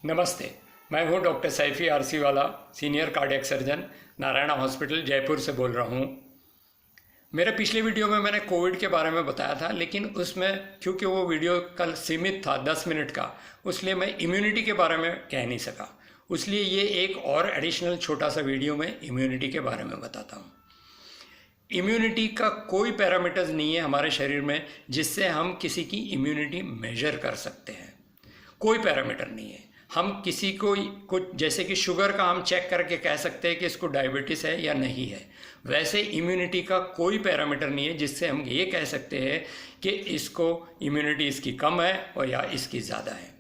नमस्ते, मैं हूं डॉक्टर सैफी आरसी वाला, senior cardiac surgeon, Narayana hospital Jaipur से बोल रहा हूं। मेरे पिछले वीडियो में मैंने कोविड के बारे में बताया था, लेकिन उसमें क्योंकि वो वीडियो कल सीमित था 10 मिनट का, उसलिए मैं इम्यूनिटी के बारे में कह नहीं सका। इसलिए ये एक और एडिशनल छोटा सा वीडियो में इम्यूनिटी के बारे में बताता हूँ। इम्यूनिटी का कोई पैरामीटर्स नहीं है हमारे शरीर में जिससे हम किसी की इम्यूनिटी मेजर कर सकते हैं। कोई पैरामीटर नहीं है। हम किसी को कुछ जैसे कि शुगर का हम चेक करके कह सकते हैं कि इसको डायबिटीज़ है या नहीं है, वैसे इम्यूनिटी का कोई पैरामीटर नहीं है जिससे हम ये कह सकते हैं कि इसको इम्यूनिटी इसकी कम है और या इसकी ज़्यादा है।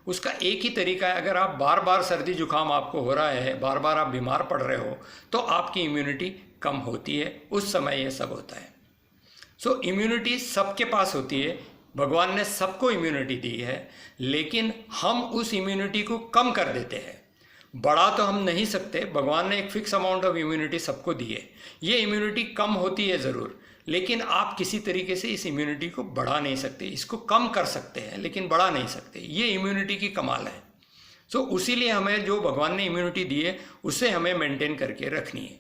उसका एक ही तरीका है, अगर आप बार बार सर्दी जुकाम आपको हो रहा है, बार बार आप बीमार पड़ रहे हो, तो आपकी इम्यूनिटी कम होती है, उस समय ये सब होता है। सो इम्यूनिटी सबके पास होती है, भगवान ने सबको इम्यूनिटी दी है, लेकिन हम उस इम्यूनिटी को कम कर देते हैं। बढ़ा तो हम नहीं सकते, भगवान ने एक फिक्स अमाउंट ऑफ इम्यूनिटी सबको दी है। ये इम्यूनिटी कम होती है ज़रूर, लेकिन आप किसी तरीके से इस इम्यूनिटी को बढ़ा नहीं सकते। इसको कम कर सकते हैं लेकिन बढ़ा नहीं सकते। ये इम्यूनिटी की कमाल है। सो उसीलिए हमें जो भगवान ने इम्यूनिटी दी है उसे हमें मेंटेन करके रखनी है।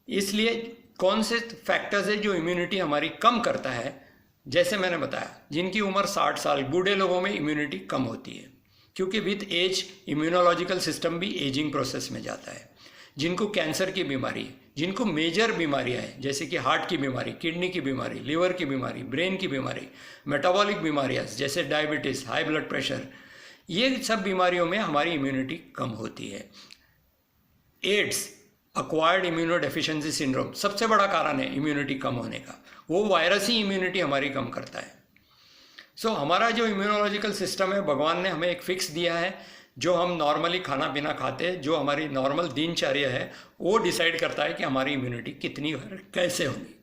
इसलिए कौन से फैक्टर्स है जो इम्यूनिटी हमारी कम करता है? जैसे मैंने बताया, जिनकी उम्र 60 साल, बूढ़े लोगों में इम्यूनिटी कम होती है, क्योंकि विद एज इम्यूनोलॉजिकल सिस्टम भी एजिंग प्रोसेस में जाता है। जिनको कैंसर की बीमारी, जिनको मेजर बीमारियां हैं जैसे कि हार्ट की बीमारी, किडनी की बीमारी, लिवर की बीमारी, ब्रेन की बीमारी, मेटाबॉलिक बीमारियां जैसे डायबिटीज़, हाई ब्लड प्रेशर, ये सब बीमारियों में हमारी इम्यूनिटी कम होती है। एड्स, अक्वायर्ड इम्यूनोडेफिशिएंसी सिंड्रोम, सबसे बड़ा कारण है इम्यूनिटी कम होने का। वो वायरस ही इम्यूनिटी हमारी कम करता है। सो हमारा जो इम्यूनोलॉजिकल सिस्टम है, भगवान ने हमें एक फिक्स दिया है। जो हम नॉर्मली खाना पीना खाते हैं, जो हमारी नॉर्मल दिनचर्या है, वो डिसाइड करता है कि हमारी इम्यूनिटी कितनी कैसे होगी।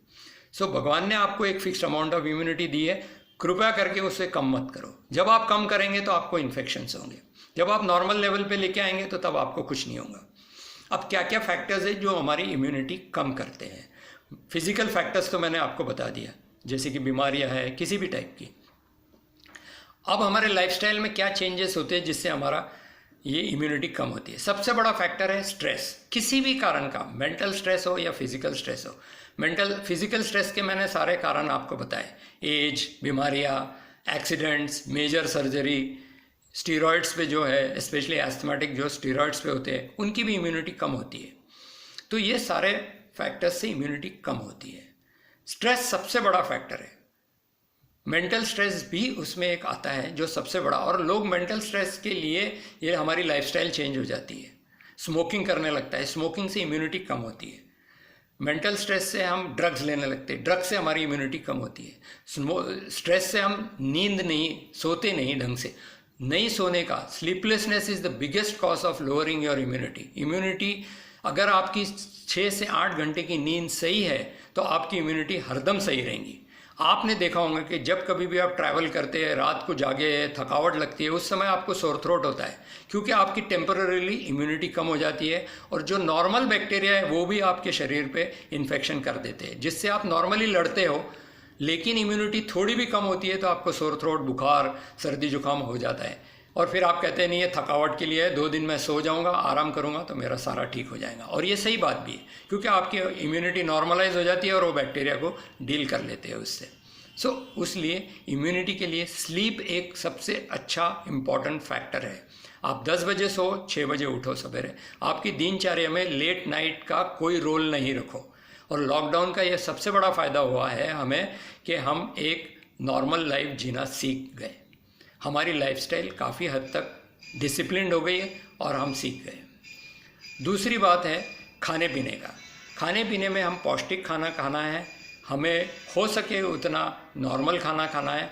सो भगवान ने आपको एक फिक्स अमाउंट ऑफ इम्यूनिटी दी है, कृपया करके उसे कम मत करो। जब आप कम करेंगे तो आपको इन्फेक्शंस होंगे, जब आप नॉर्मल लेवल पे लेके आएंगे तो तब आपको कुछ नहीं होगा। अब क्या क्या फैक्टर्स है जो हमारी इम्यूनिटी कम करते हैं? फिजिकल फैक्टर्स तो मैंने आपको बता दिया, जैसे कि बीमारियां हैं किसी भी टाइप की। अब हमारे लाइफस्टाइल में क्या चेंजेस होते हैं जिससे हमारा ये इम्यूनिटी कम होती है? सबसे बड़ा फैक्टर है स्ट्रेस। किसी भी कारण का, मेंटल स्ट्रेस हो या फिजिकल स्ट्रेस हो। फिजिकल स्ट्रेस के मैंने सारे कारण आपको बताए, एज, बीमारियां, एक्सीडेंट्स, मेजर सर्जरी, स्टीरॉइड्स पे जो है, स्पेशली एस्थमेटिक जो स्टीरॉइड्स पे होते हैं, उनकी भी इम्यूनिटी कम होती है। तो ये सारे फैक्टर्स से इम्यूनिटी कम होती है। स्ट्रेस सबसे बड़ा फैक्टर है। मेंटल स्ट्रेस भी उसमें एक आता है जो सबसे बड़ा, और लोग मेंटल स्ट्रेस के लिए ये हमारी लाइफस्टाइल चेंज हो जाती है, स्मोकिंग करने लगता है, स्मोकिंग से इम्यूनिटी कम होती है। मेंटल स्ट्रेस से हम ड्रग्स लेने लगते हैं, ड्रग्स से हमारी इम्यूनिटी कम होती है। स्ट्रेस से हम नींद नहीं, सोते नहीं ढंग से, नहीं सोने का, sleeplessness is the biggest cause of lowering your immunity. अगर आपकी 6 से 8 घंटे की नींद सही है तो आपकी इम्यूनिटी हरदम सही रहेगी। आपने देखा होगा कि जब कभी भी आप ट्रैवल करते हैं, रात को जागे हैं, थकावट लगती है, उस समय आपको सोर थ्रोट होता है, क्योंकि आपकी टेम्पररीली इम्यूनिटी कम हो जाती है और जो नॉर्मल बैक्टीरिया है वो भी आपके शरीर पे इन्फेक्शन कर देते हैं, जिससे आप नॉर्मली लड़ते हो, लेकिन इम्यूनिटी थोड़ी भी कम होती है तो आपको सोर थ्रोट, बुखार, सर्दी जुकाम हो जाता है। और फिर आप कहते हैं नहीं, ये थकावट के लिए है, 2 दिन मैं सो जाऊंगा, आराम करूंगा तो मेरा सारा ठीक हो जाएगा। और ये सही बात भी है, क्योंकि आपकी इम्यूनिटी नॉर्मलाइज हो जाती है और वो बैक्टीरिया को डील कर लेते हैं उससे। सो उसलिए इम्यूनिटी के लिए स्लीप एक सबसे अच्छा इम्पॉर्टेंट फैक्टर है। आप 10 बजे सो, 6 बजे उठो सवेरे। आपकी दिनचर्या में लेट नाइट का कोई रोल नहीं रखो। और लॉकडाउन का ये सबसे बड़ा फ़ायदा हुआ है हमें कि हम एक नॉर्मल लाइफ जीना सीख गए। हमारी लाइफस्टाइल काफ़ी हद तक डिसिप्लिन्ड हो गई है और हम सीख गए। दूसरी बात है खाने पीने का। खाने पीने में हम पौष्टिक खाना खाना है, हमें हो सके उतना नॉर्मल खाना खाना है।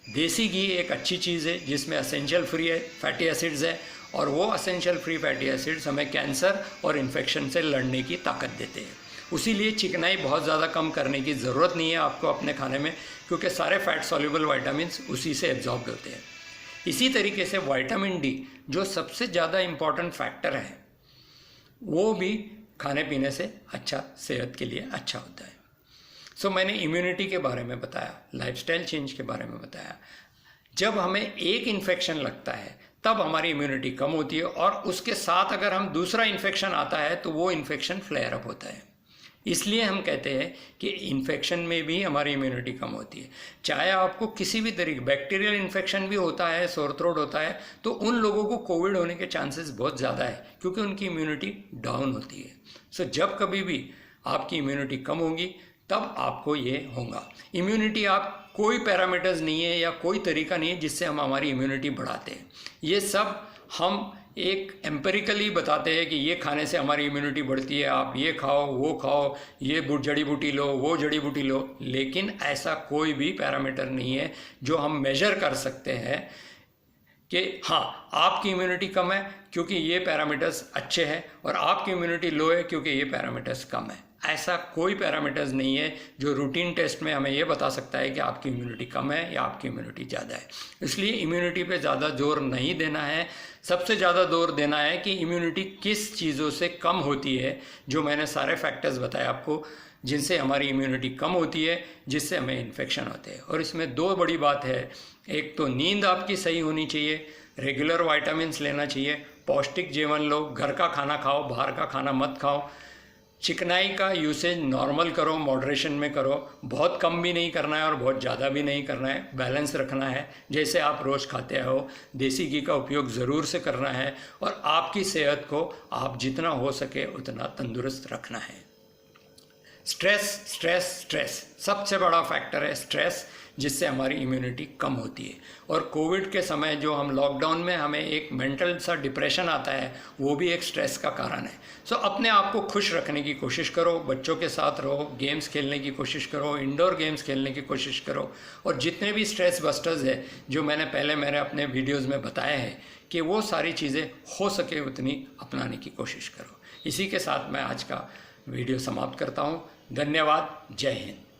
देसी घी एक अच्छी चीज़ है जिसमें असेंशियल फ्री फैटी एसिड्स है, और वो असेंशियल फ्री फैटी एसिड्स हमें कैंसर और इन्फेक्शन से लड़ने की ताकत देते हैं। उसीलिए चिकनाई बहुत ज़्यादा कम करने की ज़रूरत नहीं है आपको अपने खाने में, क्योंकि सारे फैट सॉल्युबल वाइटामिन उसी से एब्जॉर्ब होते हैं। इसी तरीके से विटामिन डी जो सबसे ज़्यादा इम्पॉर्टेंट फैक्टर है, वो भी खाने पीने से अच्छा, सेहत के लिए अच्छा होता है। सो मैंने इम्यूनिटी के बारे में बताया, लाइफस्टाइल चेंज के बारे में बताया। जब हमें एक इन्फेक्शन लगता है तब हमारी इम्यूनिटी कम होती है, और उसके साथ अगर हम दूसरा इन्फेक्शन आता है तो वो इन्फेक्शन फ्लेयर अप होता है। इसलिए हम कहते हैं कि इन्फेक्शन में भी हमारी इम्यूनिटी कम होती है। चाहे आपको किसी भी तरीके बैक्टीरियल इन्फेक्शन भी होता है, सोर थ्रोट होता है, तो उन लोगों को कोविड होने के चांसेस बहुत ज़्यादा है क्योंकि उनकी इम्यूनिटी डाउन होती है। सो जब कभी भी आपकी इम्यूनिटी कम होगी तब आपको ये होगा। इम्यूनिटी आप कोई पैरामीटर्स नहीं है या कोई तरीका नहीं है जिससे हम हमारी इम्यूनिटी बढ़ाते हैं। ये सब हम एक एम्पेरिकली बताते हैं कि ये खाने से हमारी इम्यूनिटी बढ़ती है, आप ये खाओ, वो खाओ, ये जड़ी बूटी लो, वो जड़ी बूटी लो, लेकिन ऐसा कोई भी पैरामीटर नहीं है जो हम मेजर कर सकते हैं कि हाँ आपकी इम्यूनिटी कम है क्योंकि ये पैरामीटर्स अच्छे हैं और आपकी इम्यूनिटी लो है क्योंकि ये पैरामीटर्स कम है। ऐसा कोई पैरामीटर्स नहीं है जो रूटीन टेस्ट में हमें ये बता सकता है कि आपकी इम्यूनिटी कम है या आपकी इम्यूनिटी ज़्यादा है। इसलिए इम्यूनिटी पे ज़्यादा जोर नहीं देना है। सबसे ज़्यादा जोर देना है कि इम्यूनिटी किस चीज़ों से कम होती है, जो मैंने सारे फैक्टर्स बताए आपको जिनसे हमारी इम्यूनिटी कम होती है, जिससे हमें इन्फेक्शन होते हैं। और इसमें दो बड़ी बात है, एक तो नींद आपकी सही होनी चाहिए, रेगुलर वाइटामिन्स लेना चाहिए, पौष्टिक जीवन लो, घर का खाना खाओ, बाहर का खाना मत खाओ, चिकनाई का यूसेज नॉर्मल करो, मॉडरेशन में करो, बहुत कम भी नहीं करना है और बहुत ज़्यादा भी नहीं करना है, बैलेंस रखना है। जैसे आप रोज़ खाते हो, देसी घी का उपयोग ज़रूर से करना है और आपकी सेहत को आप जितना हो सके उतना तंदुरुस्त रखना है। स्ट्रेस स्ट्रेस स्ट्रेस सबसे बड़ा फैक्टर है, स्ट्रेस, जिससे हमारी इम्यूनिटी कम होती है। और कोविड के समय जो हम लॉकडाउन में हमें एक मेंटल सा डिप्रेशन आता है, वो भी एक स्ट्रेस का कारण है। सो अपने आप को खुश रखने की कोशिश करो, बच्चों के साथ रहो, गेम्स खेलने की कोशिश करो, इंडोर गेम्स खेलने की कोशिश करो, और जितने भी स्ट्रेस बस्टर्स है जो मैंने पहले मेरे अपने वीडियोज़ में बताए हैं कि वो सारी चीज़ें हो सके उतनी अपनाने की कोशिश करो। इसी के साथ मैं आज का वीडियो समाप्त करता हूँ। धन्यवाद। जय हिंद।